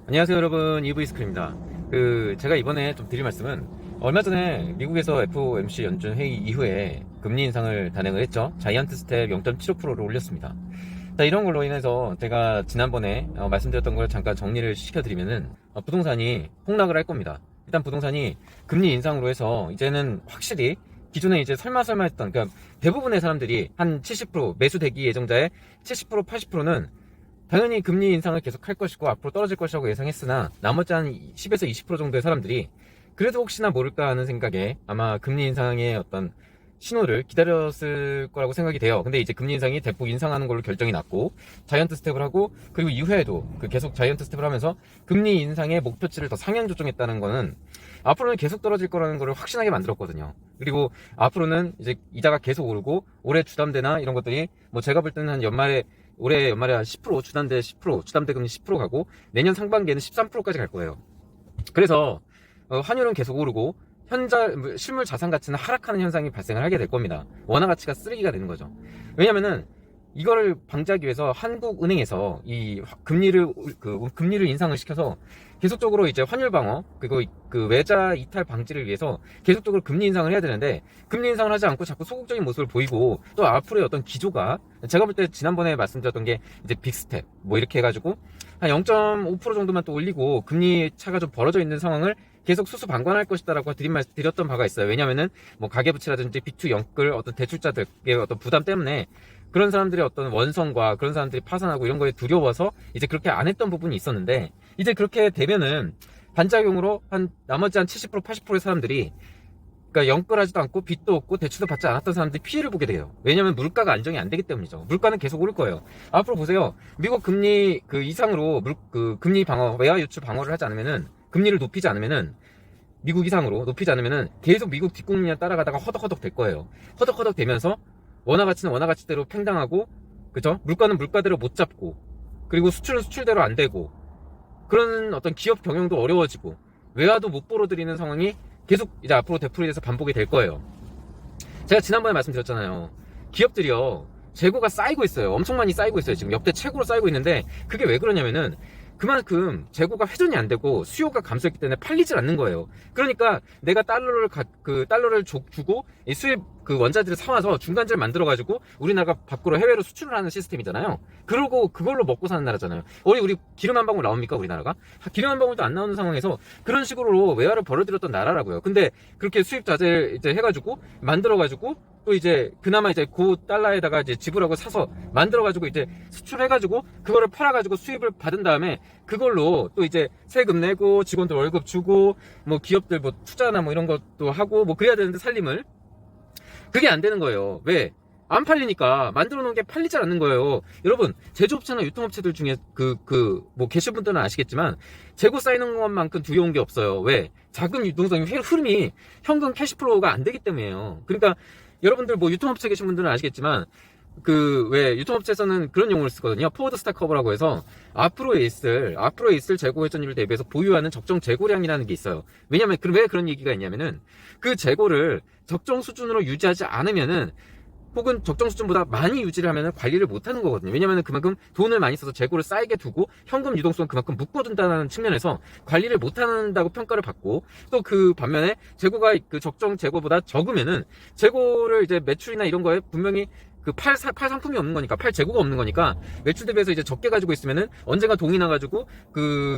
안녕하세요 여러분, 이브이스크입니다. 제가 이번에 좀 드릴 말씀은, 얼마 전에 미국에서 FOMC 연준 회의 이후에 금리 인상을 단행을 했죠. 자이언트 스텝 0.75%를 올렸습니다. 자, 이런 걸로 인해서 제가 지난번에 말씀드렸던 걸 잠깐 정리를 시켜드리면은, 부동산이 폭락을 할 겁니다. 일단 부동산이 금리 인상으로 해서 이제는 확실히 기존에 이제 설마 했던, 그러니까 대부분의 사람들이 한 70% 매수 대기 예정자의 70% 80%는 당연히 금리 인상을 계속 할 것이고 앞으로 떨어질 것이라고 예상했으나, 나머지 한 10에서 20% 정도의 사람들이 그래도 혹시나 모를까 하는 생각에 아마 금리 인상의 어떤 신호를 기다렸을 거라고 생각이 돼요. 근데 이제 금리 인상이 대폭 인상하는 걸로 결정이 났고, 자이언트 스텝을 하고, 그리고 이후에도 계속 자이언트 스텝을 하면서 금리 인상의 목표치를 더 상향 조정했다는 거는 앞으로는 계속 떨어질 거라는 거를 확신하게 만들었거든요. 그리고 앞으로는 이제 이자가 계속 오르고, 올해 주담대나 이런 것들이 뭐 제가 볼 때는 올해 연말에 한 10%, 주담대 10%, 주담대 금리 10% 가고, 내년 상반기에는 13%까지 갈 거예요. 그래서 환율은 계속 오르고, 실물 자산 가치는 하락하는 현상이 발생을 하게 될 겁니다. 원화 가치가 쓰레기가 되는 거죠. 왜냐면은 이거를 방지하기 위해서 한국은행에서 이 금리를 인상을 시켜서 계속적으로 이제 환율 방어, 그리고 그 외자 이탈 방지를 위해서 계속적으로 금리 인상을 해야 되는데, 금리 인상을 하지 않고 자꾸 소극적인 모습을 보이고, 또 앞으로의 어떤 기조가, 제가 볼 때 지난번에 말씀드렸던 게 이제 빅스텝 뭐 이렇게 해가지고 한 0.5% 정도만 또 올리고 금리 차가 좀 벌어져 있는 상황을 계속 수수방관할 것이다라고 드렸던 바가 있어요. 왜냐면은 뭐 가계부채라든지 B2 연끌 어떤 대출자들의 어떤 부담 때문에 그런 사람들의 어떤 원성과 그런 사람들이 파산하고 이런 거에 두려워서 이제 그렇게 안 했던 부분이 있었는데, 이제 그렇게 되면은 반작용으로 나머지 한 70% 80%의 사람들이, 그러니까 연끌하지도 않고 빚도 없고 대출도 받지 않았던 사람들이 피해를 보게 돼요. 왜냐면 물가가 안정이 안 되기 때문이죠. 물가는 계속 오를 거예요. 앞으로 보세요. 미국 금리 이상으로 금리 방어, 외화 유출 방어를 하지 않으면은, 금리를 높이지 않으면은, 미국 이상으로 높이지 않으면은 계속 미국 뒷국민에 따라가다가 허덕허덕 될 거예요. 허덕허덕 되면서 원화 가치는 원화 가치대로 팽당하고, 그죠? 물가는 물가대로 못 잡고, 그리고 수출은 수출대로 안 되고, 그런 어떤 기업 경영도 어려워지고, 외화도 못 벌어들이는 상황이 계속 이제 앞으로 되풀이 돼서 반복이 될 거예요. 제가 지난번에 말씀드렸잖아요. 기업들이요, 재고가 쌓이고 있어요. 엄청 많이 쌓이고 있어요. 지금 역대 최고로 쌓이고 있는데, 그게 왜 그러냐면은 그만큼 재고가 회전이 안 되고 수요가 감소했기 때문에 팔리질 않는 거예요. 그러니까 내가 달러를 주고 이 수입 원자재를 사와서 중간재를 만들어 가지고 우리나라가 밖으로 해외로 수출을 하는 시스템이잖아요. 그러고 그걸로 먹고 사는 나라잖아요. 우리 기름 한 방울 나옵니까? 우리나라가 기름 한 방울도 안 나오는 상황에서 그런 식으로 외화를 벌어들였던 나라라고요. 근데 그렇게 수입 자재 이제 해가지고 만들어 가지고, 또 이제 그나마 이제 그 달러에다가 이제 지불하고 사서 만들어가지고 이제 수출해가지고 그거를 팔아가지고 수입을 받은 다음에 그걸로 또 이제 세금 내고 직원들 월급 주고 뭐 기업들 뭐 투자나 뭐 이런 것도 하고 뭐 그래야 되는데, 살림을, 그게 안 되는 거예요. 왜? 안 팔리니까. 만들어 놓은 게 팔리지 않는 거예요. 여러분, 제조업체나 유통업체들 중에 뭐 계신 분들은 아시겠지만 재고 쌓이는 것만큼 두려운 게 없어요. 왜? 자금 유동성이 흐름이 현금 캐시플로우가 안 되기 때문이에요. 그러니까 여러분들 뭐 유통업체 계신 분들은 아시겠지만 왜 유통업체에서는 그런 용어를 쓰거든요. 포워드 스탁 커버라고 해서 앞으로에 있을 재고 회전율을 대비해서 보유하는 적정 재고량이라는 게 있어요. 왜냐면 왜 그런 얘기가 있냐면은, 그 재고를 적정 수준으로 유지하지 않으면은, 혹은 적정 수준보다 많이 유지를 하면 관리를 못하는 거거든요. 왜냐면 그만큼 돈을 많이 써서 재고를 쌓이게 두고 현금 유동성을 그만큼 묶어둔다는 측면에서 관리를 못한다고 평가를 받고, 또 그 반면에 재고가 그 적정 재고보다 적으면은 재고를 이제 매출이나 이런 거에 분명히 팔 상품이 없는 거니까, 팔 재고가 없는 거니까 매출 대비해서 이제 적게 가지고 있으면은 언젠가 동이 나가지고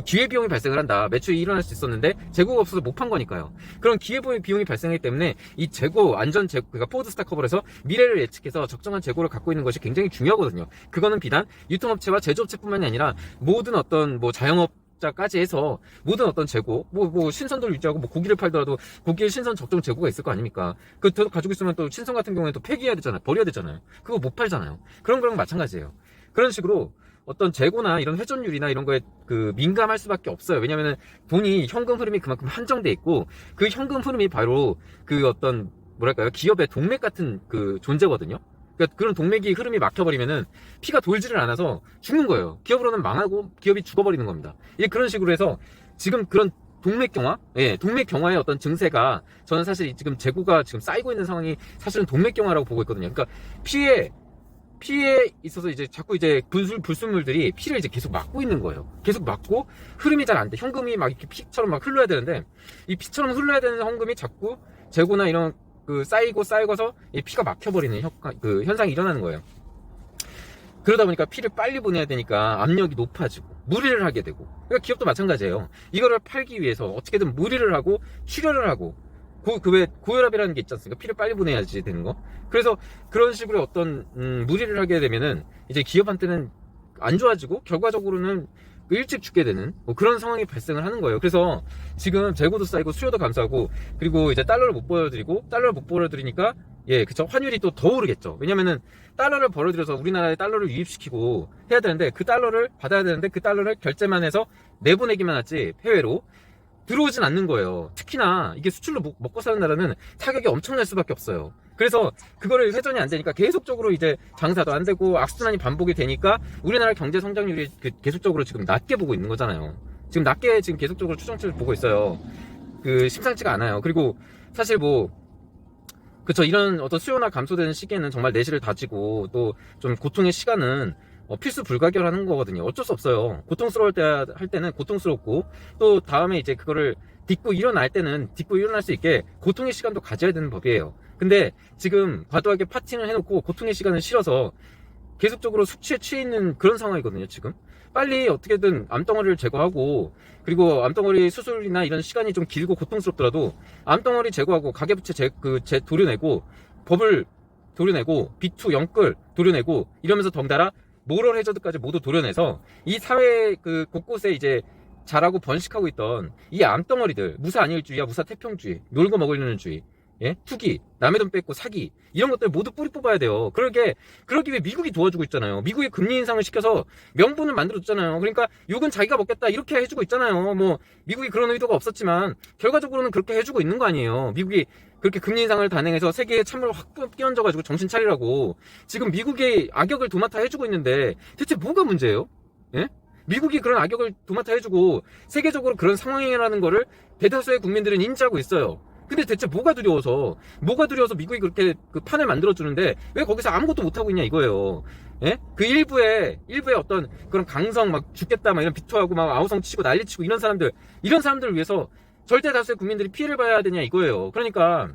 기회비용이 발생을 한다. 매출이 일어날 수 있었는데 재고가 없어서 못 판 거니까요. 그런 기회비용이 발생하기 때문에 이 그러니까 포워드 스탁 커버에서 미래를 예측해서 적정한 재고를 갖고 있는 것이 굉장히 중요하거든요. 그거는 비단 유통업체와 제조업체뿐만이 아니라 모든 어떤 뭐 자영업 자까지 해서 모든 어떤 재고, 뭐 신선도를 유지하고 뭐 고기를 팔더라도 고기에 신선 적정 재고가 있을 거 아닙니까? 그거 가지고 있으면 또 신선 같은 경우에는 또 폐기해야 되잖아요. 버려야 되잖아요. 그거 못 팔잖아요. 그런 거랑 마찬가지예요. 그런 식으로 어떤 재고나 이런 회전율이나 이런 거에 민감할 수밖에 없어요. 왜냐면은 현금 흐름이 그만큼 한정돼 있고, 그 현금 흐름이 바로 어떤 뭐랄까요, 기업의 동맥 같은 존재거든요. 그러니까 그런 동맥이 흐름이 막혀버리면은 피가 돌지를 않아서 죽는 거예요. 기업으로는 망하고 기업이 죽어버리는 겁니다. 그런 식으로 해서 지금 그런 동맥경화의 어떤 증세가, 저는 사실 지금 재고가 지금 쌓이고 있는 상황이 사실은 동맥경화라고 보고 있거든요. 그러니까 피에 있어서 이제 자꾸 이제 불순물들이 피를 이제 계속 막고 있는 거예요. 계속 막고 흐름이 잘 안 돼. 현금이 막 이렇게 피처럼 막 흘러야 되는데 이 피처럼 흘러야 되는 현금이 자꾸 재고나 이런 그 쌓이고서 이 피가 막혀버리는 그 현상이 일어나는 거예요. 그러다 보니까 피를 빨리 보내야 되니까 압력이 높아지고 무리를 하게 되고, 그러니까 기업도 마찬가지예요. 이거를 팔기 위해서 어떻게든 무리를 하고 출혈을 하고 그 왜 고혈압이라는 게 있지 않습니까? 피를 빨리 보내야지 되는 거. 그래서 그런 식으로 어떤 무리를 하게 되면은 이제 기업한테는 안 좋아지고 결과적으로는 일찍 죽게 되는 뭐 그런 상황이 발생을 하는 거예요. 그래서 지금 재고도 쌓이고 수요도 감소하고, 그리고 이제 달러를 못 벌어들이니까 그쵸, 환율이 또 더 오르겠죠. 왜냐면은 달러를 벌어들여서 우리나라에 달러를 유입시키고 해야 되는데, 그 달러를 받아야 되는데 그 달러를 결제만 해서 내보내기만 하지 해외로 들어오진 않는 거예요. 특히나 이게 수출로 먹고 사는 나라는 타격이 엄청날 수밖에 없어요. 그래서 그거를 회전이 안 되니까 계속적으로 이제 장사도 안 되고 악순환이 반복이 되니까 우리나라 경제 성장률이 계속적으로 지금 낮게 보고 있는 거잖아요. 지금 낮게 지금 계속적으로 추정치를 보고 있어요. 심상치가 않아요. 그리고 사실 그쵸, 이런 어떤 수요나 감소되는 시기에는 정말 내실을 다지고 또 좀 고통의 시간은 필수 불가결하는 거거든요. 어쩔 수 없어요. 고통스러울 때 할 때는 고통스럽고, 또 다음에 이제 그거를 딛고 일어날 때는 딛고 일어날 수 있게 고통의 시간도 가져야 되는 법이에요. 근데 지금 과도하게 파팅을 해놓고 고통의 시간을 실어서 계속적으로 숙취에 취해 있는 그런 상황이거든요. 지금 빨리 어떻게든 암덩어리를 제거하고, 그리고 암덩어리 수술이나 이런 시간이 좀 길고 고통스럽더라도 암덩어리 제거하고 가계부채 도려내고, 법을 도려내고, B2 영끌 도려내고, 이러면서 덩달아 모럴 해저드까지 모두 도려내서 이 사회 곳곳에 이제 자라고 번식하고 있던 이 암덩어리들, 무사 안일주의야 무사 태평주의, 놀고 먹으려는 주의, 투기, 남의 돈 뺏고 사기, 이런 것들 모두 뿌리 뽑아야 돼요. 그러기 위해 미국이 도와주고 있잖아요. 미국이 금리 인상을 시켜서 명분을 만들어줬잖아요. 그러니까 욕은 자기가 먹겠다 이렇게 해주고 있잖아요. 미국이 그런 의도가 없었지만 결과적으로는 그렇게 해주고 있는 거 아니에요. 미국이 그렇게 금리 인상을 단행해서 세계에 찬물 확 끼얹어가지고 정신 차리라고 지금 미국의 악역을 도맡아 해주고 있는데 대체 뭐가 문제예요? 미국이 그런 악역을 도맡아 해주고 세계적으로 그런 상황이라는 거를 대다수의 국민들은 인지하고 있어요. 근데 대체 뭐가 두려워서 미국이 그렇게 그 판을 만들어주는데 왜 거기서 아무것도 못하고 있냐 이거예요. 그 일부의 어떤 그런 강성 막 죽겠다 막 이런 비토하고 막 아우성 치고 난리치고 이런 사람들을 위해서 절대 다수의 국민들이 피해를 봐야 되냐 이거예요. 그러니까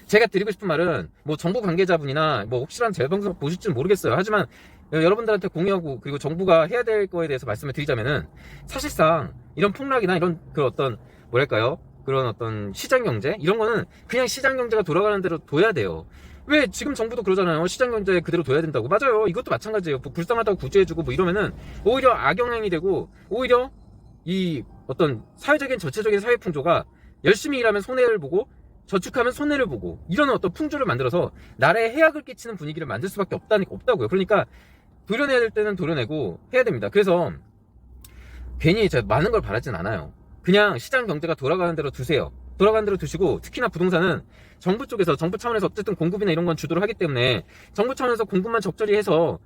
제가 드리고 싶은 말은 정부 관계자분이나 혹시라도 제 방송 보실지는 모르겠어요. 하지만 여러분들한테 공유하고, 그리고 정부가 해야 될 거에 대해서 말씀을 드리자면은, 사실상 이런 폭락이나 이런 어떤 뭐랄까요, 그런 어떤 시장 경제 이런 거는 그냥 시장 경제가 돌아가는 대로 둬야 돼요. 왜 지금 정부도 그러잖아요. 시장 경제 그대로 둬야 된다고. 맞아요. 이것도 마찬가지예요. 불쌍하다고 구제해주고 이러면은 오히려 악영향이 되고, 오히려 이 어떤 사회적인 전체적인 사회 풍조가 열심히 일하면 손해를 보고 저축하면 손해를 보고, 이런 어떤 풍조를 만들어서 나라에 해악을 끼치는 분위기를 만들 수밖에 없다고요. 그러니까 도려내야 될 때는 도려내고 해야 됩니다. 그래서 괜히 제가 많은 걸 바라진 않아요. 그냥 시장 경제가 돌아가는 대로 두세요. 돌아가는 대로 두시고, 특히나 부동산은 정부 차원에서 어쨌든 공급이나 이런 건 주도를 하기 때문에 정부 차원에서 공급만 적절히 해서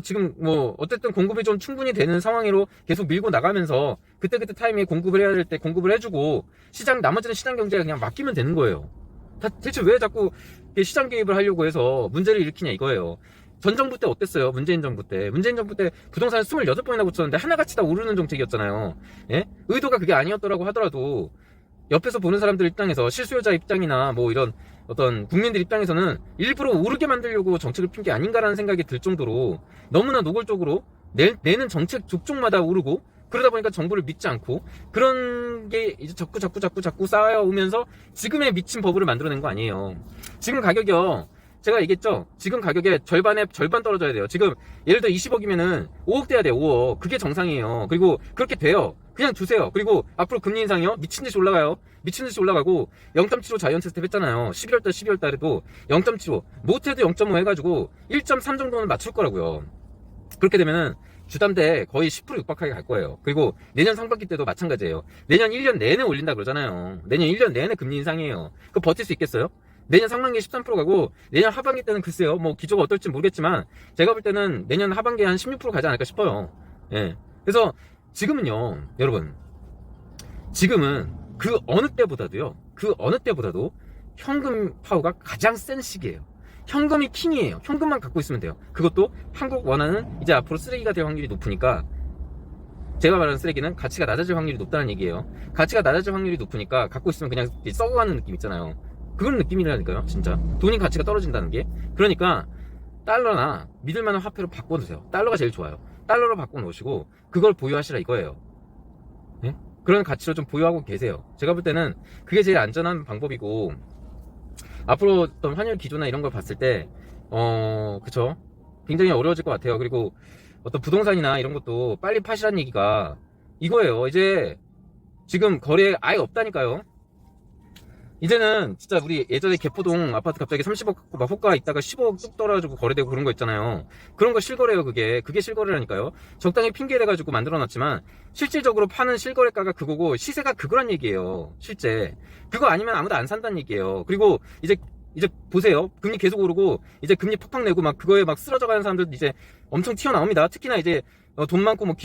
지금 어쨌든 공급이 좀 충분히 되는 상황으로 계속 밀고 나가면서 그때 타이밍에 공급을 해야 될 때 공급을 해주고, 나머지는 시장 경제에 그냥 맡기면 되는 거예요. 대체 왜 자꾸 시장 개입을 하려고 해서 문제를 일으키냐 이거예요. 전 정부 때 어땠어요? 문재인 정부 때 부동산을 28번이나 붙였는데 하나같이 다 오르는 정책이었잖아요. 의도가 그게 아니었더라고 하더라도 옆에서 보는 사람들 입장에서, 실수요자 입장이나 이런 어떤 국민들 입장에서는 일부러 오르게 만들려고 정책을 핀 게 아닌가라는 생각이 들 정도로 너무나 노골적으로 내는 정책 족족마다 오르고, 그러다 보니까 정부를 믿지 않고 그런 게 이제 자꾸 쌓여오면서 지금의 미친 버블을 만들어낸 거 아니에요. 지금 가격이요, 제가 얘기했죠. 지금 가격에 절반 떨어져야 돼요. 지금 예를 들어 20억이면은 5억 돼야 돼요. 5억. 그게 정상이에요. 그리고 그렇게 돼요. 그냥 두세요. 그리고 앞으로 금리 인상이요, 미친듯이 올라가요. 미친듯이 올라가고 0.75 자이언트 스텝 했잖아요. 12월 달에도 0.75, 못해도 0.5 해가지고 1.3 정도는 맞출 거라고요. 그렇게 되면은 주담대 거의 10% 육박하게 갈 거예요. 그리고 내년 상반기 때도 마찬가지예요. 내년 1년 내내 올린다 그러잖아요. 내년 1년 내내 금리 인상이에요. 그거 버틸 수 있겠어요? 내년 상반기에 13% 가고 내년 하반기 때는 글쎄요, 기조가 어떨지 모르겠지만 제가 볼 때는 내년 하반기에 한 16% 가지 않을까 싶어요. 그래서 지금은요, 여러분, 지금은 그 어느 때보다도 현금 파워가 가장 센 시기예요. 현금이 킹이에요. 현금만 갖고 있으면 돼요. 그것도 한국 원화는 이제 앞으로 쓰레기가 될 확률이 높으니까, 제가 말하는 쓰레기는 가치가 낮아질 확률이 높다는 얘기예요. 가치가 낮아질 확률이 높으니까 갖고 있으면 그냥 썩어가는 느낌 있잖아요. 그런 느낌이라니까요. 진짜 돈이 가치가 떨어진다는 게. 그러니까 달러나 믿을만한 화폐로 바꿔두세요. 달러가 제일 좋아요. 달러로 바꿔놓으시고 그걸 보유하시라 이거예요. 예? 그런 가치로 좀 보유하고 계세요. 제가 볼 때는 그게 제일 안전한 방법이고, 앞으로 어떤 환율 기조나 이런 걸 봤을 때 그쵸, 굉장히 어려워질 것 같아요. 그리고 어떤 부동산이나 이런 것도 빨리 파시라는 얘기가 이거예요. 이제 지금 거래에 아예 없다니까요. 이제는 진짜 우리 예전에 개포동 아파트 갑자기 30억 갖고 막 호가 있다가 10억 뚝 떨어지고 거래되고 그런 거 있잖아요. 그런 거 실거래예요. 그게 실거래라니까요. 적당히 핑계 대가지고 만들어놨지만 실질적으로 파는 실거래가가 그거고 시세가 그거란 얘기예요. 실제 그거 아니면 아무도 안 산다는 얘기예요. 그리고 이제 보세요. 금리 계속 오르고 이제 금리 팍팍 내고 막 그거에 막 쓰러져 가는 사람들 이제 엄청 튀어나옵니다. 특히나 이제 돈 많고 뭐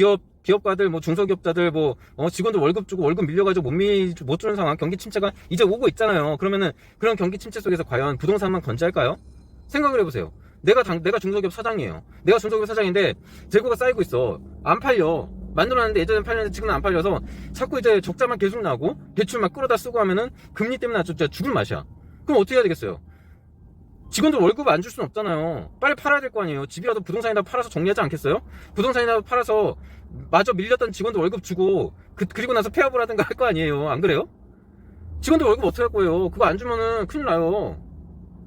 기업가들, 뭐 중소기업자들, 뭐 직원들 월급 주고 월급 밀려가지고 못 주는 상황, 경기 침체가 이제 오고 있잖아요. 그러면은 그런 경기 침체 속에서 과연 부동산만 건재할까요? 생각을 해보세요. 내가 중소기업 사장이에요. 내가 중소기업 사장인데 재고가 쌓이고 있어. 안 팔려. 만들어놨는데 예전에 팔렸는데 지금은 안 팔려서 자꾸 이제 적자만 계속 나고 대출 막 끌어다 쓰고 하면은 금리 때문에 아주 진짜 죽을 맛이야. 그럼 어떻게 해야 되겠어요? 직원들 월급 안 줄 수는 없잖아요. 빨리 팔아야 될 거 아니에요. 집이라도 부동산이라도 팔아서 정리하지 않겠어요? 부동산이라도 팔아서 마저 밀렸던 직원들 월급 주고 그리고 나서 폐업을 하든가 할 거 아니에요. 안 그래요? 직원들 월급 어떻게 할 거예요? 그거 안 주면은 큰일 나요.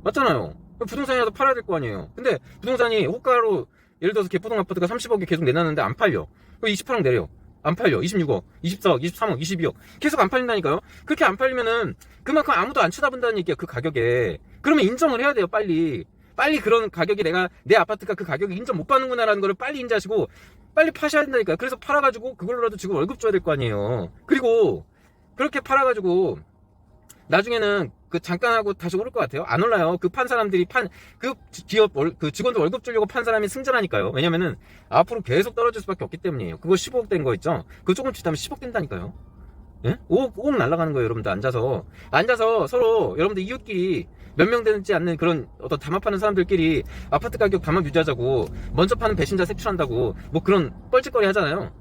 맞잖아요. 부동산이라도 팔아야 될 거 아니에요. 근데 부동산이 호가로 예를 들어서 개포동 아파트가 30억에 계속 내놨는데 안 팔려. 그럼 28억 내려. 안 팔려. 26억, 24억, 23억, 22억. 계속 안 팔린다니까요? 그렇게 안 팔리면은 그만큼 아무도 안 쳐다본다는 얘기야, 그 가격에. 그러면 인정을 해야 돼요, 빨리. 빨리 그런 가격이 내 아파트가 그 가격에 인정 못 받는구나라는 거를 빨리 인지하시고 빨리 파셔야 된다니까요. 그래서 팔아가지고 그걸로라도 지금 월급 줘야 될 거 아니에요. 그리고 그렇게 팔아가지고 나중에는 그 잠깐 하고 다시 오를 것 같아요. 안 올라요. 그 판 사람들이 그 기업 그 직원들 월급 주려고 판 사람이 승전하니까요. 왜냐면은 앞으로 계속 떨어질 수밖에 없기 때문이에요. 그거 15억 된 거 있죠? 그거 조금씩 하면 10억 된다니까요. 예? 5억 날아가는 거예요, 여러분들. 앉아서 서로 여러분들 이웃끼리 몇 명 되지 않는 그런 어떤 담합하는 사람들끼리 아파트 가격 담합 유지하자고 먼저 파는 배신자 색출한다고 뭐 그런 뻘짓거리 하잖아요.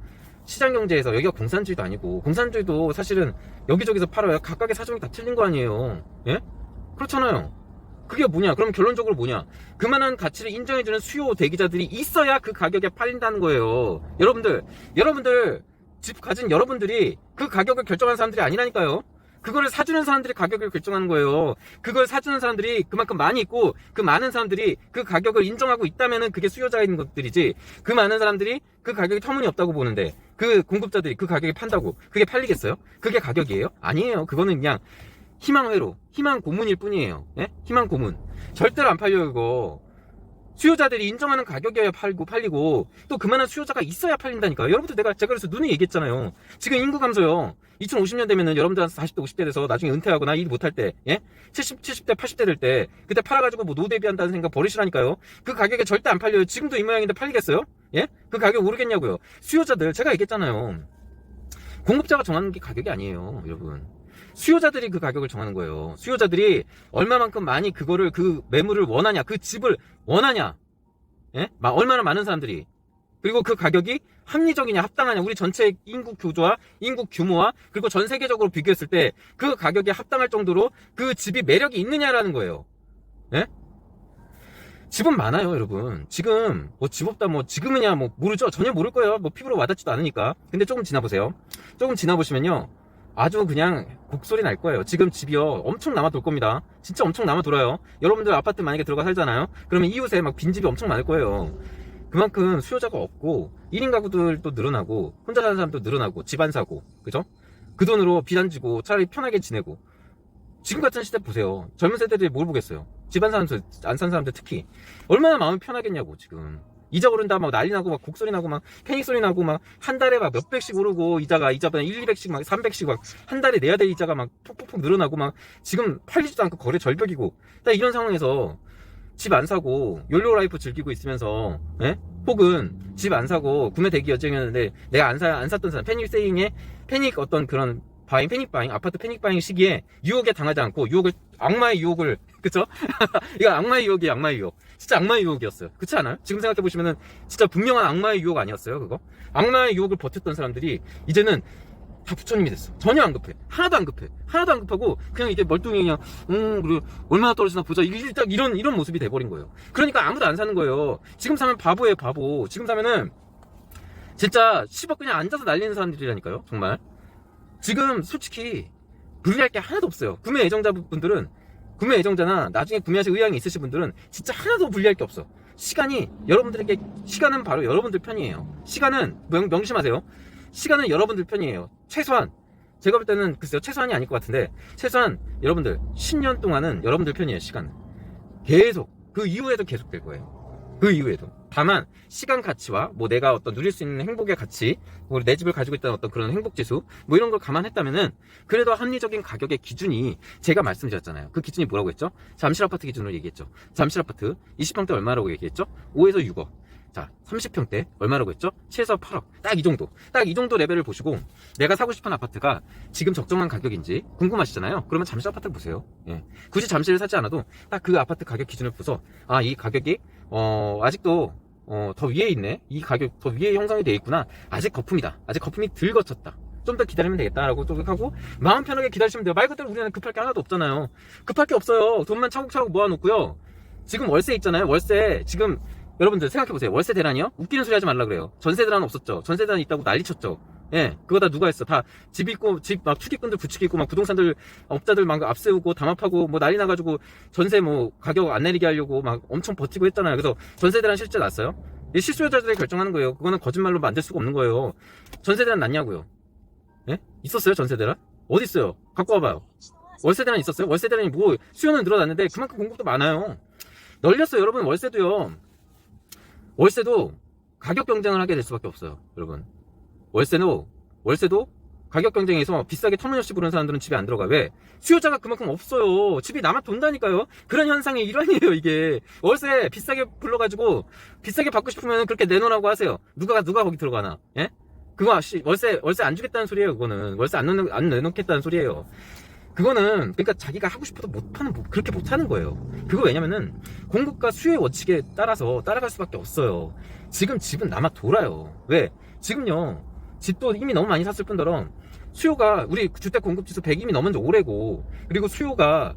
시장 경제에서 여기가 공산주의도 아니고, 공산주의도 사실은 여기저기서 팔아요. 각각의 사정이 다 틀린 거 아니에요. 예? 그렇잖아요. 그게 뭐냐? 그럼 결론적으로 뭐냐? 그만한 가치를 인정해주는 수요 대기자들이 있어야 그 가격에 팔린다는 거예요. 여러분들 집 가진 여러분들이 그 가격을 결정하는 사람들이 아니라니까요. 그거를 사주는 사람들이 가격을 결정하는 거예요. 그걸 사주는 사람들이 그만큼 많이 있고 그 많은 사람들이 그 가격을 인정하고 있다면은 그게 수요자인 것들이지, 그 많은 사람들이 그 가격이 터무니없다고 보는데 그 공급자들이 그 가격에 판다고 그게 팔리겠어요? 그게 가격이에요? 아니에요. 그거는 그냥 희망회로, 희망 고문일 뿐이에요. 예? 희망 고문. 절대로 안 팔려요, 그거. 수요자들이 인정하는 가격이어야 팔리고 또 그만한 수요자가 있어야 팔린다니까요. 여러분들 제가 그래서 눈에 얘기했잖아요. 지금 인구 감소요. 2050년 되면은 여러분들한테 40대 50대 돼서 나중에 은퇴하거나 일 못할 때, 예? 70대 80대 될 때 그때 팔아가지고 뭐 노대비한다는 생각 버리시라니까요. 그 가격에 절대 안 팔려요. 지금도 이 모양인데 팔리겠어요? 예? 그 가격 오르겠냐고요. 수요자들, 제가 얘기했잖아요. 공급자가 정하는 게 가격이 아니에요, 여러분. 수요자들이 그 가격을 정하는 거예요. 수요자들이 얼마만큼 많이 그거를, 그 매물을 원하냐, 그 집을 원하냐, 예? 얼마나 많은 사람들이, 그리고 그 가격이 합리적이냐, 합당하냐, 우리 전체 인구 구조와 인구 규모와 그리고 전 세계적으로 비교했을 때 그 가격에 합당할 정도로 그 집이 매력이 있느냐라는 거예요. 예? 집은 많아요, 여러분. 지금 뭐 집 없다, 뭐 지금이냐, 뭐 모르죠. 전혀 모를 거예요. 뭐 피부로 와닿지도 않으니까. 근데 조금 지나보세요. 조금 지나보시면요, 아주 그냥 곡소리 날 거예요. 지금 집이요 엄청 남아돌 겁니다. 진짜 엄청 남아돌아요. 여러분들 아파트 만약에 들어가 살잖아요. 그러면 이웃에 막 빈집이 엄청 많을 거예요. 그만큼 수요자가 없고 1인 가구들도 늘어나고 혼자 사는 사람도 늘어나고 집 안 사고, 그죠? 그 돈으로 빚 안 지고 차라리 편하게 지내고. 지금 같은 시대 보세요. 젊은 세대들이 뭘 보겠어요? 집 안 사는 사람들 특히 얼마나 마음이 편하겠냐고. 지금 이자 오른다 막 난리 나고 막 곡소리 나고 막 패닉 소리 나고 막 한 달에 막 몇백씩 오르고 이자가 1, 200씩 막 300씩 막 한 달에 내야 될 이자가 막 폭폭폭 늘어나고 막 지금 팔리지도 않고 거래 절벽이고. 딱 이런 상황에서 집 안 사고 욜로 라이프 즐기고 있으면서, 예? 혹은 집 안 사고 구매 대기 여정이었는데 내가 안 샀던 사람, 패닉 세잉에 패닉 어떤 그런 바잉, 패닉바잉, 아파트 패닉바잉 시기에 유혹에 당하지 않고 악마의 유혹을 그쵸? 이거 악마의 유혹이에요. 악마의 유혹. 진짜 악마의 유혹이었어요. 그렇지 않아요? 지금 생각해보시면은 진짜 분명한 악마의 유혹 아니었어요 그거? 악마의 유혹을 버텼던 사람들이 이제는 다 부처님이 됐어. 전혀 안 급해. 하나도 안 급해. 하나도 안 급하고 그냥 이게 멀뚱히 그냥 그리고 얼마나 떨어지나 보자. 이게 딱 이런 모습이 돼버린 거예요. 그러니까 아무도 안 사는 거예요. 지금 사면 바보예요 바보. 지금 사면은 진짜 10억 그냥 앉아서 날리는 사람들이라니까요. 정말 지금 솔직히 불리할 게 하나도 없어요. 구매 애정자나 나중에 구매하실 의향이 있으신 분들은 진짜 하나도 불리할 게 없어. 시간은 바로 여러분들 편이에요. 시간은 명심하세요. 시간은 여러분들 편이에요. 최소한 제가 볼 때는 글쎄요, 최소한이 아닐 것 같은데 최소한 여러분들 10년 동안은 여러분들 편이에요. 시간은 계속 그 이후에도 계속 될 거예요. 그 이후에도. 다만 시간 가치와 뭐 내가 어떤 누릴 수 있는 행복의 가치, 뭐 내 집을 가지고 있다는 어떤 그런 행복 지수, 뭐 이런 걸 감안했다면은 그래도 합리적인 가격의 기준이 제가 말씀드렸잖아요. 그 기준이 뭐라고 했죠? 잠실 아파트 기준으로 얘기했죠. 잠실 아파트 20평대 얼마라고 얘기했죠? 5에서 6억. 자, 30평대 얼마라고 했죠? 7에서 8억. 딱 이 정도. 딱 이 정도 레벨을 보시고 내가 사고 싶은 아파트가 지금 적정한 가격인지 궁금하시잖아요. 그러면 잠실 아파트 보세요. 예. 굳이 잠실을 사지 않아도 딱 그 아파트 가격 기준을 보서 아, 이 가격이 아직도 더 위에 있네. 이 가격 더 위에 형성이 되어 있구나. 아직 거품이다. 아직 거품이 덜 거쳤다. 좀 더 기다리면 되겠다라고 또 하고 마음 편하게 기다리시면 돼요. 말 그대로 우리는 급할 게 하나도 없잖아요. 급할 게 없어요. 돈만 차곡차곡 모아놓고요. 지금 월세 있잖아요. 월세 지금 여러분들 생각해보세요. 월세 대란이요? 웃기는 소리 하지 말라 그래요. 전세 대란 없었죠. 전세 대란 있다고 난리 쳤죠. 예, 그거 다 누가 했어? 다 집 있고, 막 투기꾼들 부추기고, 막 부동산들, 업자들 막 앞세우고, 담합하고, 뭐 난리 나가지고, 전세 뭐 가격 안 내리게 하려고 막 엄청 버티고 했잖아요. 그래서 전세 대란 실제 났어요? 이 실수요자들이 결정하는 거예요. 그거는 거짓말로 만들 수가 없는 거예요. 전세 대란 났냐고요? 예? 있었어요? 전세 대란? 어디 있어요? 갖고 와봐요. 월세 대란 있었어요? 월세 대란이 뭐, 수요는 늘어났는데 그만큼 공급도 많아요. 널렸어요. 여러분, 월세도 가격 경쟁을 하게 될 수밖에 없어요. 여러분, 월세도 가격 경쟁에서 비싸게 터무니없이 부르는 사람들은 집에 안 들어가. 왜? 수요자가 그만큼 없어요. 집이 남아 돈다니까요. 그런 현상의 일환이에요 이게. 월세 비싸게 불러가지고 비싸게 받고 싶으면 그렇게 내놓으라고 하세요. 누가 거기 들어가나? 예? 그거 월세 안 주겠다는 소리예요. 그거는 월세 안 내놓겠다는 소리예요. 그거는 그러니까 자기가 하고 싶어도 그렇게 못하는 거예요. 그거 왜냐면은 공급과 수요의 원칙에 따라서 따라갈 수밖에 없어요. 지금 집은 남아 돌아요. 왜? 지금요, 집도 이미 너무 많이 샀을 뿐더러 수요가, 우리 주택 공급 지수 100 이미 넘은 지 오래고, 그리고 수요가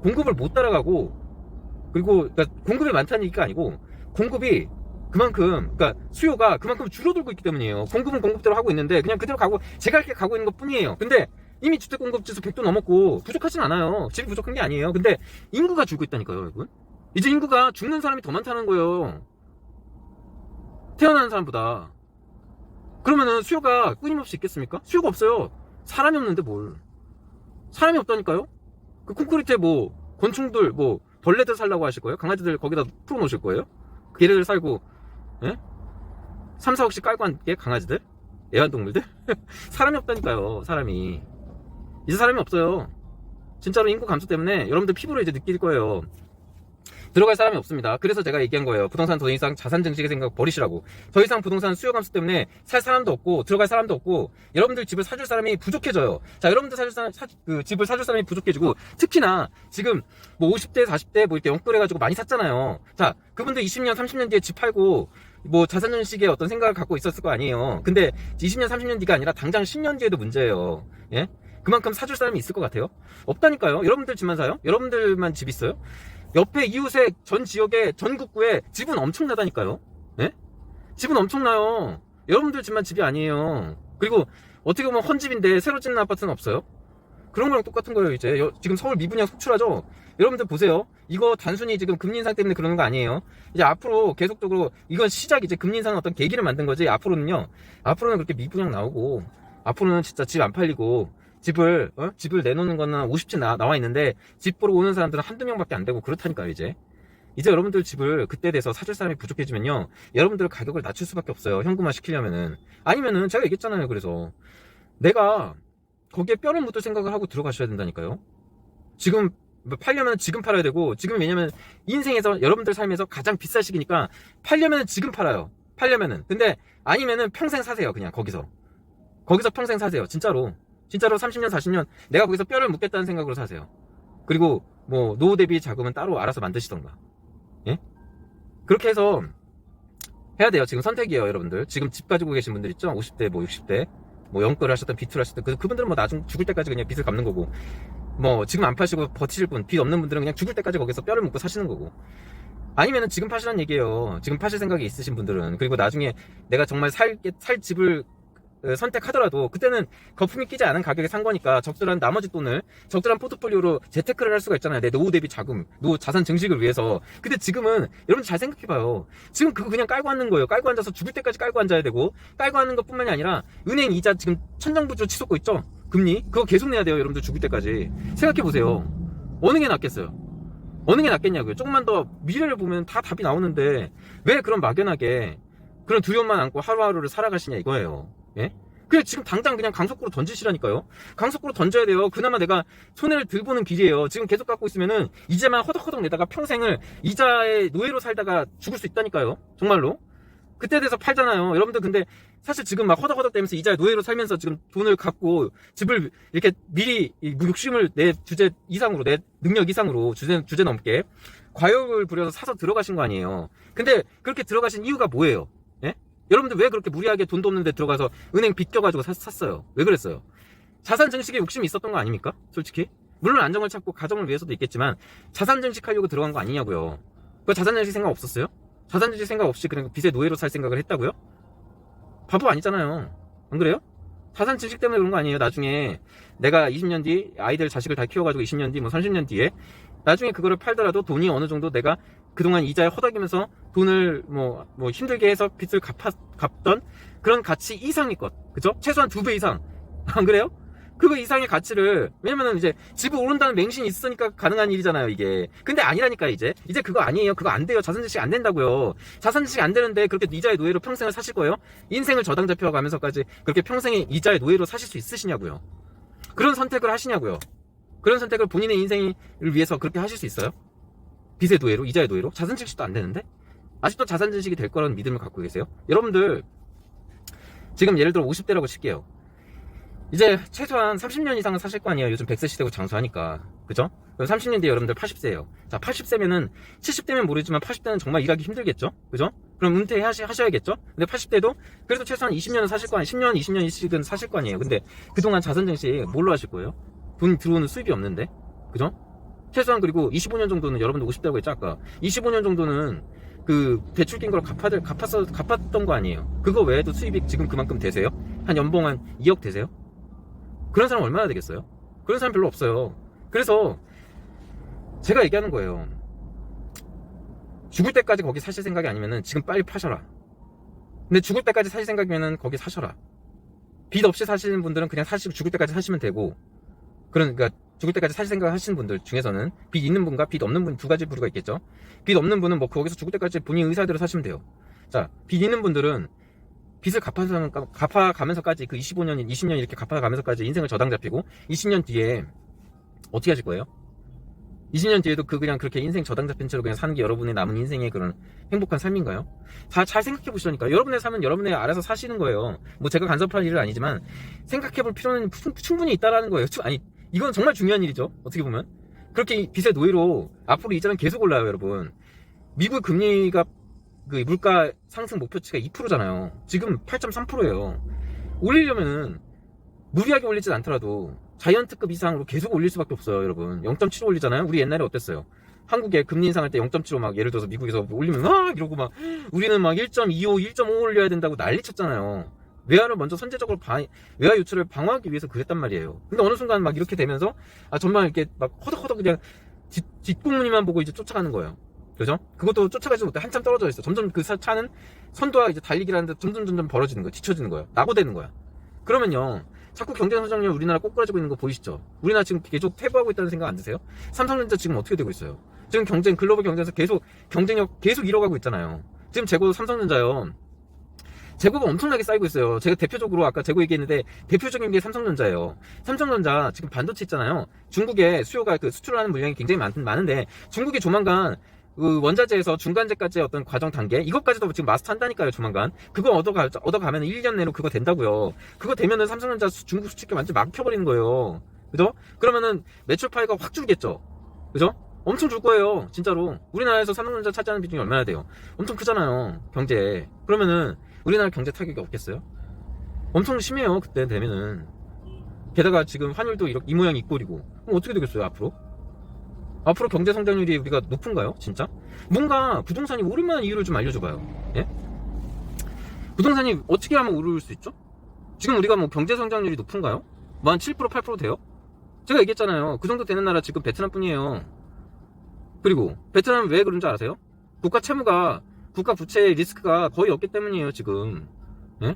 공급을 못 따라가고, 그리고 그러니까 공급이 많다는 얘기가 아니고 공급이 그만큼, 그러니까 수요가 그만큼 줄어들고 있기 때문이에요. 공급은 공급대로 하고 있는데 그냥 그대로 가고 제가 이렇게 가고 있는 것 뿐이에요. 근데 이미 주택 공급 지수 100도 넘었고 부족하진 않아요. 집이 부족한 게 아니에요. 근데 인구가 줄고 있다니까요, 여러분. 이제 인구가 죽는 사람이 더 많다는 거예요. 태어나는 사람보다. 그러면은 수요가 끊임없이 있겠습니까? 수요가 없어요. 사람이 없는데 뭘. 사람이 없다니까요? 그 콘크리트에 뭐 곤충들, 뭐 벌레들 살라고 하실 거예요? 강아지들 거기다 풀어놓으실 거예요? 걔네들 살고 3, 4억씩 깔고 한 게 강아지들? 애완동물들? 사람이 없다니까요. 사람이 이제 사람이 없어요. 진짜로 인구 감소 때문에 여러분들 피부로 이제 느낄 거예요. 들어갈 사람이 없습니다. 그래서 제가 얘기한 거예요. 부동산 더 이상 자산 증식의 생각 버리시라고. 더 이상 부동산 수요 감소 때문에 살 사람도 없고 들어갈 사람도 없고 여러분들 집을 사줄 사람이 부족해져요. 자, 여러분들 집을 사줄 사람이 부족해지고, 특히나 지금 뭐 50대 40대 뭐 이렇게 영끌해가지고 많이 샀잖아요. 자, 그분들 20년 30년 뒤에 집 팔고 뭐 자산 증식의 어떤 생각을 갖고 있었을 거 아니에요. 근데 20년 30년 뒤가 아니라 당장 10년 뒤에도 문제예요. 예? 그만큼 사줄 사람이 있을 것 같아요? 없다니까요. 여러분들 집만 사요? 여러분들만 집 있어요? 옆에 이웃의 전 지역에 전국구에 집은 엄청나다니까요. 예? 집은 엄청나요. 여러분들 집만 집이 아니에요. 그리고 어떻게 보면 헌집인데 새로 짓는 아파트는 없어요. 그런 거랑 똑같은 거예요. 이제 지금 서울 미분양 속출하죠. 여러분들 보세요. 이거 단순히 지금 금리 인상 때문에 그러는 거 아니에요. 이제 앞으로 계속적으로 이건 시작이지. 금리 인상은 어떤 계기를 만든 거지. 앞으로는 그렇게 미분양 나오고, 앞으로는 진짜 집 안 팔리고 집을 내놓는 거는 50집 나와 있는데 집 보러 오는 사람들은 한두 명밖에 안 되고 그렇다니까요. 이제 여러분들 집을 그때 돼서 사줄 사람이 부족해지면요, 여러분들 가격을 낮출 수밖에 없어요. 현금화 시키려면은. 아니면은 제가 얘기했잖아요. 그래서 내가 거기에 뼈를 묻을 생각을 하고 들어가셔야 된다니까요. 지금 팔려면 지금 팔아야 되고, 지금 왜냐면 인생에서 여러분들 삶에서 가장 비쌀 시기니까 팔려면 지금 팔아요. 팔려면은. 근데 아니면은 평생 사세요. 그냥 거기서 평생 사세요. 진짜로. 진짜로 30년, 40년 내가 거기서 뼈를 묻겠다는 생각으로 사세요. 그리고 뭐 노후 대비 자금은 따로 알아서 만드시던가. 예? 그렇게 해서 해야 돼요. 지금 선택이에요, 여러분들. 지금 집 가지고 계신 분들 있죠? 50대, 뭐 60대, 뭐 영끌을 하셨던 비투를 하셨던 그분들은 뭐 나중 죽을 때까지 그냥 빚을 갚는 거고, 뭐 지금 안 파시고 버티실 분, 빚 없는 분들은 그냥 죽을 때까지 거기서 뼈를 묻고 사시는 거고. 아니면은 지금 파시라는 얘기예요. 지금 파실 생각이 있으신 분들은. 그리고 나중에 내가 정말 살 집을 선택하더라도 그때는 거품이 끼지 않은 가격에 산 거니까 적절한 나머지 돈을 적절한 포트폴리오로 재테크를 할 수가 있잖아요. 내 노후 대비 자금, 노후 자산 증식을 위해서. 근데 지금은 여러분 잘 생각해봐요. 지금 그거 그냥 깔고 앉는 거예요. 깔고 앉아서 죽을 때까지 깔고 앉아야 되고, 깔고 앉는 것뿐만이 아니라 은행 이자 지금 천정부조 치솟고 있죠. 금리 그거 계속 내야 돼요. 여러분들 죽을 때까지. 생각해보세요. 어느 게 낫겠어요? 어느 게 낫겠냐고요. 조금만 더 미래를 보면 다 답이 나오는데 왜 그런 막연하게 그런 두려움만 안고 하루하루를 살아가시냐 이거예요. 예? 그냥 지금 당장 그냥 강속구로 던지시라니까요. 강속구로 던져야 돼요. 그나마 내가 손해를 덜 보는 길이에요. 지금 계속 갖고 있으면은 이제만 허덕허덕 내다가 평생을 이자의 노예로 살다가 죽을 수 있다니까요. 정말로. 그때 돼서 팔잖아요. 여러분들 근데 사실 지금 막 허덕허덕 대면서 이자의 노예로 살면서 지금 돈을 갖고 집을 이렇게 미리 욕심을 내 주제 이상으로, 내 능력 이상으로 주제 넘게 과욕을 부려서 사서 들어가신 거 아니에요. 근데 그렇게 들어가신 이유가 뭐예요? 예? 여러분들 왜 그렇게 무리하게 돈도 없는데 들어가서 은행 빚 껴가지고 샀어요? 왜 그랬어요? 자산 증식에 욕심이 있었던 거 아닙니까? 솔직히. 물론 안정을 찾고 가정을 위해서도 있겠지만 자산 증식하려고 들어간 거 아니냐고요. 그 자산 증식 생각 없었어요? 자산 증식 생각 없이 그냥 빚의 노예로 살 생각을 했다고요? 바보 아니잖아요. 안 그래요? 자산 증식 때문에 그런 거 아니에요. 나중에 내가 20년 뒤 아이들 자식을 다 키워가지고 20년 뒤 뭐 30년 뒤에 나중에 그거를 팔더라도 돈이 어느 정도 내가 그동안 이자에 허덕이면서 돈을 뭐 힘들게 해서 빚을 갚던 그런 가치 이상의 것. 그죠? 최소한 2배 이상. 안 그래요? 그거 이상의 가치를, 왜냐면은 이제 집이 오른다는 맹신이 있으니까 가능한 일이잖아요, 이게. 근데 아니라니까, 이제 그거 아니에요. 그거 안 돼요. 자산증식 안 된다고요. 자산증식 안 되는데 그렇게 이자의 노예로 평생을 사실 거예요? 인생을 저당 잡혀 가면서까지 그렇게 평생의 이자의 노예로 사실 수 있으시냐고요. 그런 선택을 하시냐고요. 그런 선택을 본인의 인생을 위해서 그렇게 하실 수 있어요? 빚의 노예로, 이자의 노예로? 자산증식도 안 되는데? 아직도 자산증식이 될 거라는 믿음을 갖고 계세요? 여러분들 지금 예를 들어 50대라고 칠게요. 이제 최소한 30년 이상은 사실 거 아니에요. 요즘 100세 시대고 장수하니까. 그죠? 그럼 30년 뒤에 여러분들 80세예요. 자, 80세면은 70대면 모르지만 80대는 정말 일하기 힘들겠죠? 그죠? 그럼 은퇴하셔야겠죠? 근데 80대도 그래도 최소한 20년은 사실 거 아니에요. 10년, 20년씩은 사실 거 아니에요. 근데 그동안 자산증식 뭘로 하실 거예요? 돈 들어오는 수입이 없는데? 그죠? 최소한 그리고 25년 정도는 여러분들 50대라고 했죠, 아까. 25년 정도는 그 대출 낀 걸 갚았던 거 아니에요. 그거 외에도 수입이 지금 그만큼 되세요? 한 연봉 한 2억 되세요? 그런 사람 얼마나 되겠어요? 그런 사람 별로 없어요. 그래서 제가 얘기하는 거예요. 죽을 때까지 거기 사실 생각이 아니면은 지금 빨리 파셔라. 근데 죽을 때까지 사실 생각이면은 거기 사셔라. 빚 없이 사시는 분들은 그냥 사시고 죽을 때까지 사시면 되고, 그러니까 죽을 때까지 사실 생각 하시는 분들 중에서는 빚 있는 분과 빚 없는 분 두 가지 부류가 있겠죠. 빚 없는 분은 뭐 거기서 죽을 때까지 본인 의사대로 사시면 돼요. 자, 빚 있는 분들은 빚을 갚아가면서까지 그 25년, 20년 이렇게 갚아가면서까지 인생을 저당 잡히고 20년 뒤에 어떻게 하실 거예요? 20년 뒤에도 그냥 그렇게 인생 저당 잡힌 채로 그냥 사는 게 여러분의 남은 인생의 그런 행복한 삶인가요? 잘 생각해 보시라니까. 여러분의 삶은 여러분의 알아서 사시는 거예요. 뭐 제가 간섭할 일은 아니지만 생각해 볼 필요는 충분히 있다라는 거예요. 아니, 이건 정말 중요한 일이죠. 어떻게 보면. 그렇게 빚의 노예로 앞으로 이자는 계속 올라요, 여러분. 미국 금리가 그 물가 상승 목표치가 2%잖아요. 지금 8.3%예요. 올리려면은 무리하게 올리진 않더라도 자이언트급 이상으로 계속 올릴 수밖에 없어요, 여러분. 0.75 올리잖아요. 우리 옛날에 어땠어요? 한국에 금리 인상할 때 0.75 막 예를 들어서 미국에서 올리면 이러고 막 우리는 막 1.25, 1.5 올려야 된다고 난리 쳤잖아요. 외화를 먼저 선제적으로 외화 유출을 방어하기 위해서 그랬단 말이에요. 근데 어느 순간 막 이렇게 되면서 정말 이렇게 막 허덕허덕 그냥 뒷공무니만 보고 이제 쫓아가는 거예요. 그죠? 그것도 쫓아가지 못해 한참 떨어져 있어. 점점 그 차는 선도와 이제 달리기라는데 점점 벌어지는 거야. 뒤처지는 거야. 낙오되는 거야. 그러면요, 자꾸 경제 성장률 우리나라 꼬꾸라지고 있는 거 보이시죠? 우리나라 지금 계속 퇴보하고 있다는 생각 안 드세요? 삼성전자 지금 어떻게 되고 있어요? 지금 글로벌 경쟁에서 경쟁력 계속 잃어가고 있잖아요. 지금 재고 삼성전자요. 재고가 엄청나게 쌓이고 있어요. 제가 대표적으로 아까 재고 얘기했는데 대표적인 게 삼성전자예요. 삼성전자 지금 반도체 있잖아요. 중국에 수요가 수출하는 물량이 굉장히 많은데 중국이 조만간 그 원자재에서 중간재까지의 어떤 과정 단계 이것까지도 지금 마스터 한다니까요. 조만간 그거 얻어가면 1년 내로 그거 된다고요. 그거 되면은 삼성전자 중국 수출기 완전 막혀버리는 거예요. 그죠? 그러면은 매출 파이가 확 줄겠죠. 그죠? 엄청 줄 거예요. 진짜로. 우리나라에서 삼성전자 차지하는 비중이 얼마나 돼요? 엄청 크잖아요. 경제. 그러면은 우리나라 경제 타격이 없겠어요? 엄청 심해요. 그때 되면은. 게다가 지금 환율도 이 모양이 이 꼴이고. 그럼 어떻게 되겠어요? 앞으로 경제 성장률이 우리가 높은가요? 진짜? 뭔가 부동산이 오를 만한 이유를 좀 알려줘봐요. 예? 부동산이 어떻게 하면 오를 수 있죠? 지금 우리가 뭐 경제 성장률이 높은가요? 뭐 한 7%, 8% 돼요? 제가 얘기했잖아요. 그 정도 되는 나라 지금 베트남 뿐이에요. 그리고 베트남 왜 그런 줄 아세요? 국가 채무가, 국가 부채 리스크가 거의 없기 때문이에요, 지금. 예?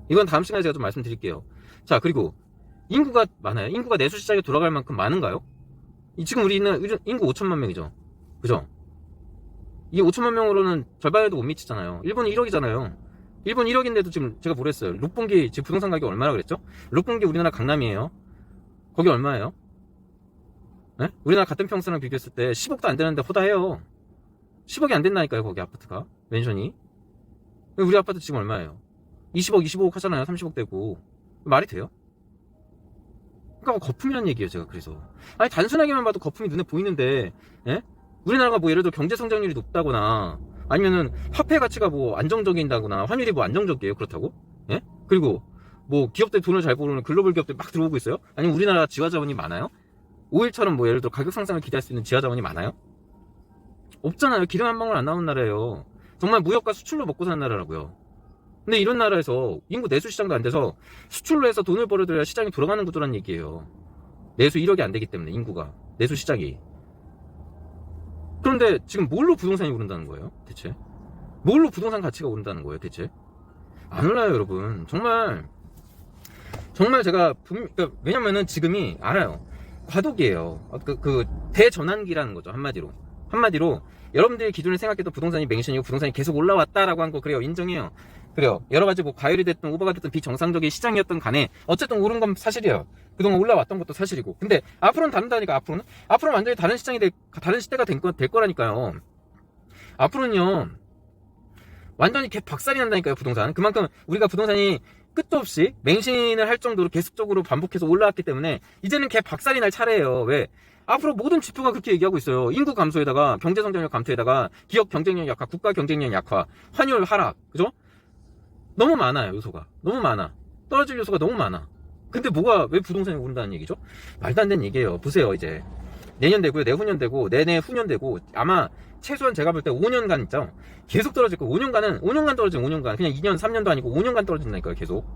이건 다음 시간에 제가 좀 말씀드릴게요. 자, 그리고 인구가 많아요. 인구가 내수 시장에 돌아갈 만큼 많은가요? 지금 우리는 인구 5천만 명이죠. 그죠? 이 5천만 명으로는 절반에도 못 미치잖아요. 일본이 1억이잖아요. 일본 1억인데도 지금 제가 뭐랬어요? 롯본기 지금 부동산 가격이 얼마나 그랬죠? 롯본기 우리나라 강남이에요. 거기 얼마예요? 네? 우리나라 같은 평수랑 비교했을 때 10억도 안 되는데 호다해요. 10억이 안 된다니까요, 거기 아파트가. 멘션이. 우리 아파트 지금 얼마예요? 20억, 25억 하잖아요. 30억 되고. 말이 돼요? 그러니까 거품이란 얘기예요, 제가 그래서. 아니, 단순하게만 봐도 거품이 눈에 보이는데, 예? 우리나라가 뭐 예를 들어 경제 성장률이 높다거나, 아니면은 화폐 가치가 뭐 안정적인다거나, 환율이 뭐 안정적이에요, 그렇다고? 예? 그리고 뭐 기업들 돈을 잘 벌는 글로벌 기업들 막 들어오고 있어요? 아니면 우리나라 지하 자원이 많아요? 오일처럼 뭐 예를 들어 가격 상승을 기대할 수 있는 지하 자원이 많아요? 없잖아요. 기름 한 방울 안 나오는 나라예요. 정말 무역과 수출로 먹고 사는 나라라고요. 근데 이런 나라에서 인구 내수 시장도 안 돼서 수출로 해서 돈을 벌어들여야 시장이 돌아가는 구조란 얘기예요. 내수 1억이 안 되기 때문에 인구가 내수 시장이. 그런데 지금 뭘로 부동산이 오른다는 거예요? 대체 뭘로 부동산 가치가 오른다는 거예요? 대체 안 올라요, 여러분. 정말 제가 그러니까 왜냐면은 지금이 알아요. 과도기예요. 그 대전환기라는 거죠. 한마디로 여러분들이 기존에 생각했던 부동산이 맹신이고 부동산이 계속 올라왔다라고 한 거 그래요. 인정해요. 그래요. 여러 가지 뭐 과열이 됐든 오버가 됐든 비정상적인 시장이었던 간에 어쨌든 오른 건 사실이에요. 그동안 올라왔던 것도 사실이고. 근데 앞으로는 다른다니까. 앞으로는 완전히 다른 다른 시대가 될 거라니까요. 앞으로는요. 완전히 박살이 난다니까요, 부동산. 그만큼 우리가 부동산이 끝도 없이 맹신을 할 정도로 계속적으로 반복해서 올라왔기 때문에 이제는 박살이 날 차례예요. 왜? 앞으로 모든 지표가 그렇게 얘기하고 있어요. 인구 감소에다가 경제성장력 감퇴에다가 기업 경쟁력 약화, 국가 경쟁력 약화, 환율 하락, 그죠? 너무 많아요, 요소가. 너무 많아. 떨어질 요소가 너무 많아. 근데 왜 부동산이 오른다는 얘기죠? 말도 안 되는 얘기예요. 보세요, 이제. 내년 되고요, 내후년 되고, 내후년 되고, 아마 최소한 제가 볼 때 5년간 있죠? 계속 떨어질 거예요. 5년간 떨어지면 5년간. 그냥 2년, 3년도 아니고 5년간 떨어진다니까요, 계속.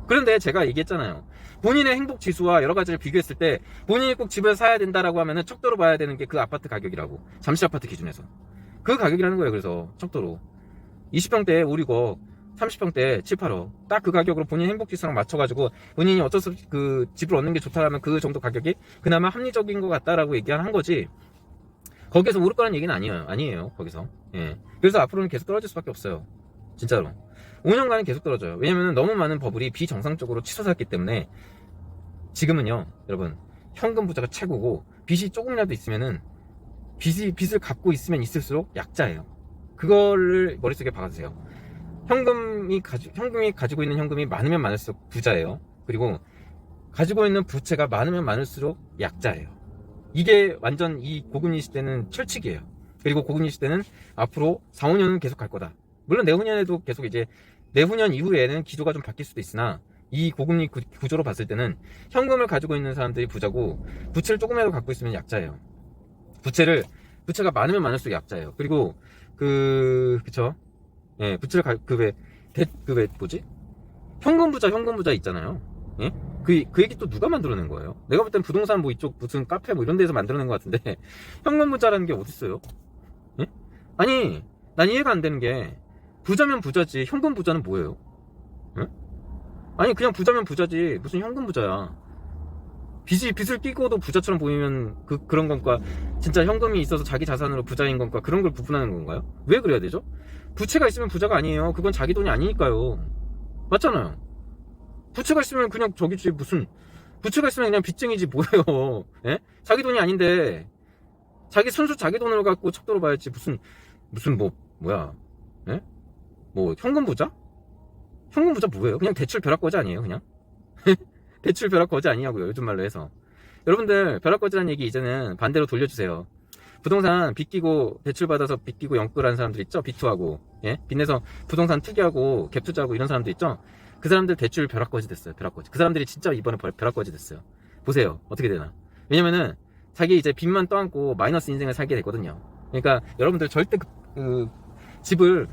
그런데 제가 얘기했잖아요. 본인의 행복 지수와 여러 가지를 비교했을 때 본인이 꼭 집을 사야 된다라고 하면은 척도로 봐야 되는 게 그 아파트 가격이라고. 잠실 아파트 기준에서. 그 가격이라는 거예요, 그래서. 척도로. 20평대 5, 6억, 30평대 7, 8억. 딱 그 가격으로 본인 행복 지수랑 맞춰가지고 본인이 어쩔 수 없이 그 집을 얻는 게 좋다라면 그 정도 가격이 그나마 합리적인 것 같다라고 얘기한 거지. 거기에서 오를 거라는 얘기는 아니에요, 거기서. 예. 그래서 앞으로는 계속 떨어질 수밖에 없어요. 진짜로. 5년간은 계속 떨어져요. 왜냐면 너무 많은 버블이 비정상적으로 치솟았기 때문에 지금은요, 여러분, 현금 부자가 최고고 빚이 조금이라도 있으면은 빚을 갖고 있으면 있을수록 약자예요. 그거를 머릿속에 박아주세요. 현금이 가지고 있는 현금이 많으면 많을수록 부자예요. 그리고 가지고 있는 부채가 많으면 많을수록 약자예요. 이게 완전 이 고금리 시대는 철칙이에요. 그리고 고금리 시대는 앞으로 4, 5년은 계속 갈 거다. 물론 내후년에도 계속 이제 내후년 이후에는 기조가 좀 바뀔 수도 있으나 이 고금리 구조로 봤을 때는 현금을 가지고 있는 사람들이 부자고 부채를 조금이라도 갖고 있으면 약자예요. 부채가 많으면 많을수록 약자예요. 그리고 그쵸? 예, 부채를 뭐지? 현금 부자 있잖아요. 예? 그 얘기 또 누가 만들어낸 거예요? 내가 볼 땐 부동산 뭐 이쪽 무슨 카페 뭐 이런 데서 만들어낸 것 같은데 현금 부자라는 게 어딨어요? 예? 아니, 난 이해가 안 되는 게 부자면 부자지 현금 부자는 뭐예요? 예? 아니, 그냥 부자면 부자지 무슨 현금 부자야. 빚을 끼고도 부자처럼 보이면 그런 건가? 진짜 현금이 있어서 자기 자산으로 부자인 건가? 그런 걸 구분하는 건가요? 왜 그래야 되죠? 부채가 있으면 부자가 아니에요. 그건 자기 돈이 아니니까요. 맞잖아요. 부채가 있으면 그냥 부채가 있으면 그냥 빚쟁이지 뭐예요. 예? 자기 돈이 아닌데 자기 순수 자기 돈으로 갖고 척도로 봐야지. 무슨 뭐야? 예? 뭐 현금 부자? 현금 부자 뭐예요? 그냥 대출 벼락거지 아니에요, 그냥? 대출 벼락거지 아니냐고요, 요즘 말로 해서. 여러분들 벼락거지라는 얘기 이제는 반대로 돌려주세요. 부동산 빚기고 대출 받아서 빚기고 영끌하는 사람들 있죠? 빚투하고, 예? 빚내서 부동산 투기하고 갭 투자하고 이런 사람들 있죠? 그 사람들 대출 벼락거지 됐어요. 벼락거지. 그 사람들이 진짜 이번에 벼락거지 됐어요. 보세요, 어떻게 되나? 왜냐면은 자기 이제 빚만 떠안고 마이너스 인생을 살게 되거든요. 그러니까 여러분들 절대 집을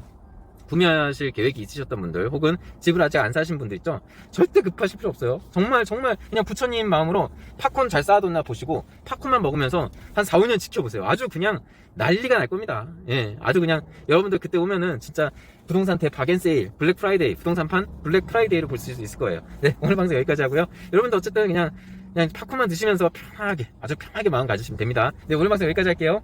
구매하실 계획이 있으셨던 분들, 혹은 집을 아직 안 사신 분들 있죠? 절대 급하실 필요 없어요. 정말 그냥 부처님 마음으로 팝콘 잘 쌓아뒀나 보시고 팝콘만 먹으면서 한 4, 5년 지켜보세요. 아주 그냥 난리가 날 겁니다. 예, 아주 그냥 여러분들 그때 오면은 진짜 부동산 대박앤세일, 블랙 프라이데이, 부동산판 블랙 프라이데이를 볼 수 있을 거예요. 네, 오늘 방송 여기까지 하고요. 여러분들 어쨌든 그냥 팝콘만 드시면서 편하게, 아주 편하게 마음 가지시면 됩니다. 네, 오늘 방송 여기까지 할게요.